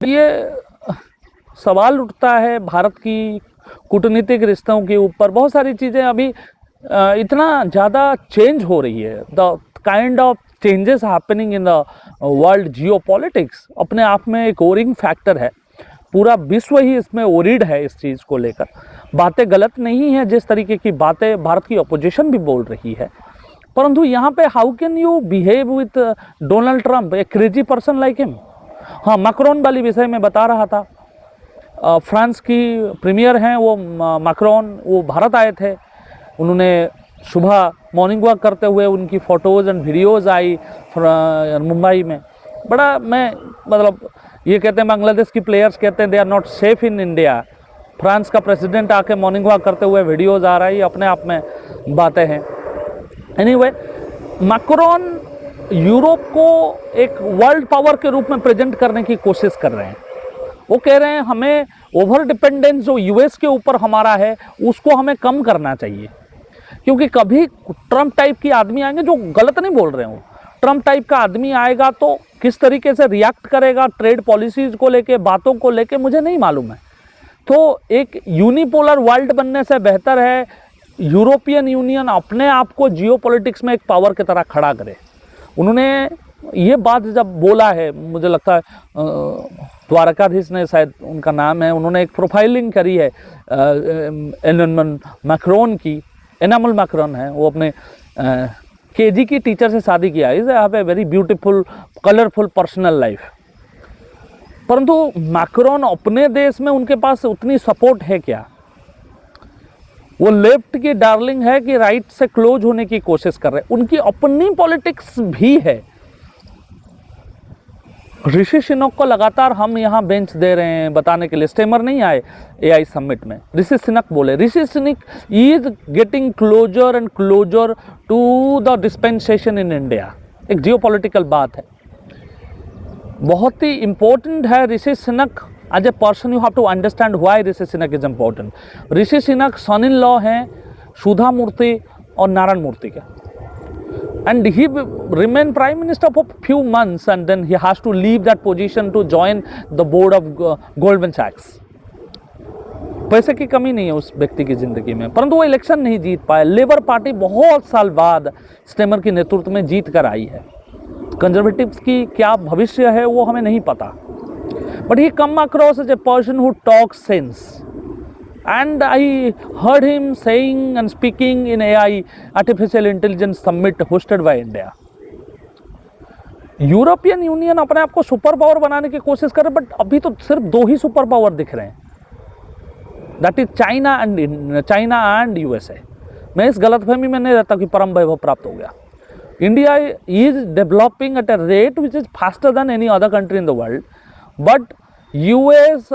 ये सवाल उठता है भारत की कूटनीतिक रिश्तों के ऊपर। बहुत सारी चीज़ें अभी इतना ज़्यादा चेंज हो रही है, the kind of changes happening in the world geopolitics अपने आप में एक ओरिंग फैक्टर है। पूरा विश्व ही इसमें ओरिड है इस चीज़ को लेकर। बातें गलत नहीं है, जिस तरीके की बातें भारत की अपोजिशन भी बोल रही है, परंतु यहाँ पे how can you behave with Donald Trump, A crazy person like him. हाँ, मैक्रोन वाली विषय में बता रहा था, फ्रांस की प्रीमियर हैं वो मैक्रोन, वो भारत आए थे। उन्होंने सुबह मॉर्निंग वॉक करते हुए उनकी फ़ोटोज़ एंड वीडियोज़ आई मुंबई में। बड़ा मैं मतलब ये कहते हैं, बांग्लादेश की प्लेयर्स कहते हैं they are not safe in India. France का प्रेसिडेंट आके मॉर्निंग वॉक करते हुए वीडियोज़ आ रहा है, ये अपने आप में बातें हैं। एनीवे, मैक्रोन यूरोप को एक वर्ल्ड पावर के रूप में प्रेजेंट करने की कोशिश कर रहे हैं। वो कह रहे हैं हमें ओवर डिपेंडेंस जो यूएस के ऊपर हमारा है उसको हमें कम करना चाहिए, क्योंकि कभी ट्रम्प टाइप की आदमी आएंगे, जो गलत नहीं बोल रहे हो, ट्रम्प टाइप का आदमी आएगा तो किस तरीके से रिएक्ट करेगा ट्रेड पॉलिसीज़ को लेके, बातों को लेके, मुझे नहीं मालूम है। तो एक यूनिपोलर वर्ल्ड बनने से बेहतर है यूरोपियन यूनियन अपने आप को जियोपॉलिटिक्स में एक पावर की तरह खड़ा करे। उन्होंने ये बात जब बोला है, मुझे लगता है द्वारकाधीश ने शायद उनका नाम है, उन्होंने एक प्रोफाइलिंग करी है एनमल मैक्रोन की। एनामल मैक्रोन है, वो अपने केजी की टीचर से शादी किया। Is have a very beautiful colourful personal life. परंतु मैक्रोन अपने देश में उनके पास उतनी सपोर्ट है क्या? वो लेफ्ट की डार्लिंग है कि राइट से क्लोज होने की कोशिश कर रहे हैं। उनकी अपनी पॉलिटिक्स भी है। ऋषि सुनक को लगातार हम यहाँ बेंच दे रहे हैं बताने के लिए। स्टेमर नहीं आए एआई समिट में, ऋषि सुनक बोले। Rishi Sunak is getting closer and closer to the dispensation in India. एक जियोपॉलिटिकल बात है, बहुत ही इंपॉर्टेंट है। Rishi Sunak as a person you have to understand why Rishi Sunak is important. Rishi Sunak son in law हैं सुधा मूर्ति और नारायण मूर्ति के, and he remain prime minister for few months and then he has to leave that position to join the board of Goldman Sachs. पैसे की कमी नहीं है उस व्यक्ति की जिंदगी में, परंतु वो इलेक्शन नहीं जीत पाए। लेबर पार्टी बहुत साल बाद स्टेमर के नेतृत्व में जीत कर आई है। कंजर्वेटिव्स की क्या भविष्य है वो हमें नहीं पता, but he come across as a person who talks sense. And I heard him saying and speaking in AI Artificial Intelligence Summit hosted by India. European union अपने आप को सुपर पावर बनाने की कोशिश कर रहे, बट अभी तो सिर्फ दो ही सुपर पावर दिख रहे हैं, that is China and USA. मैं इस गलतफहमी में नहीं रहता कि परम वैभव प्राप्त हो गया। India is developing at a rate which is faster than any other country in the world, but US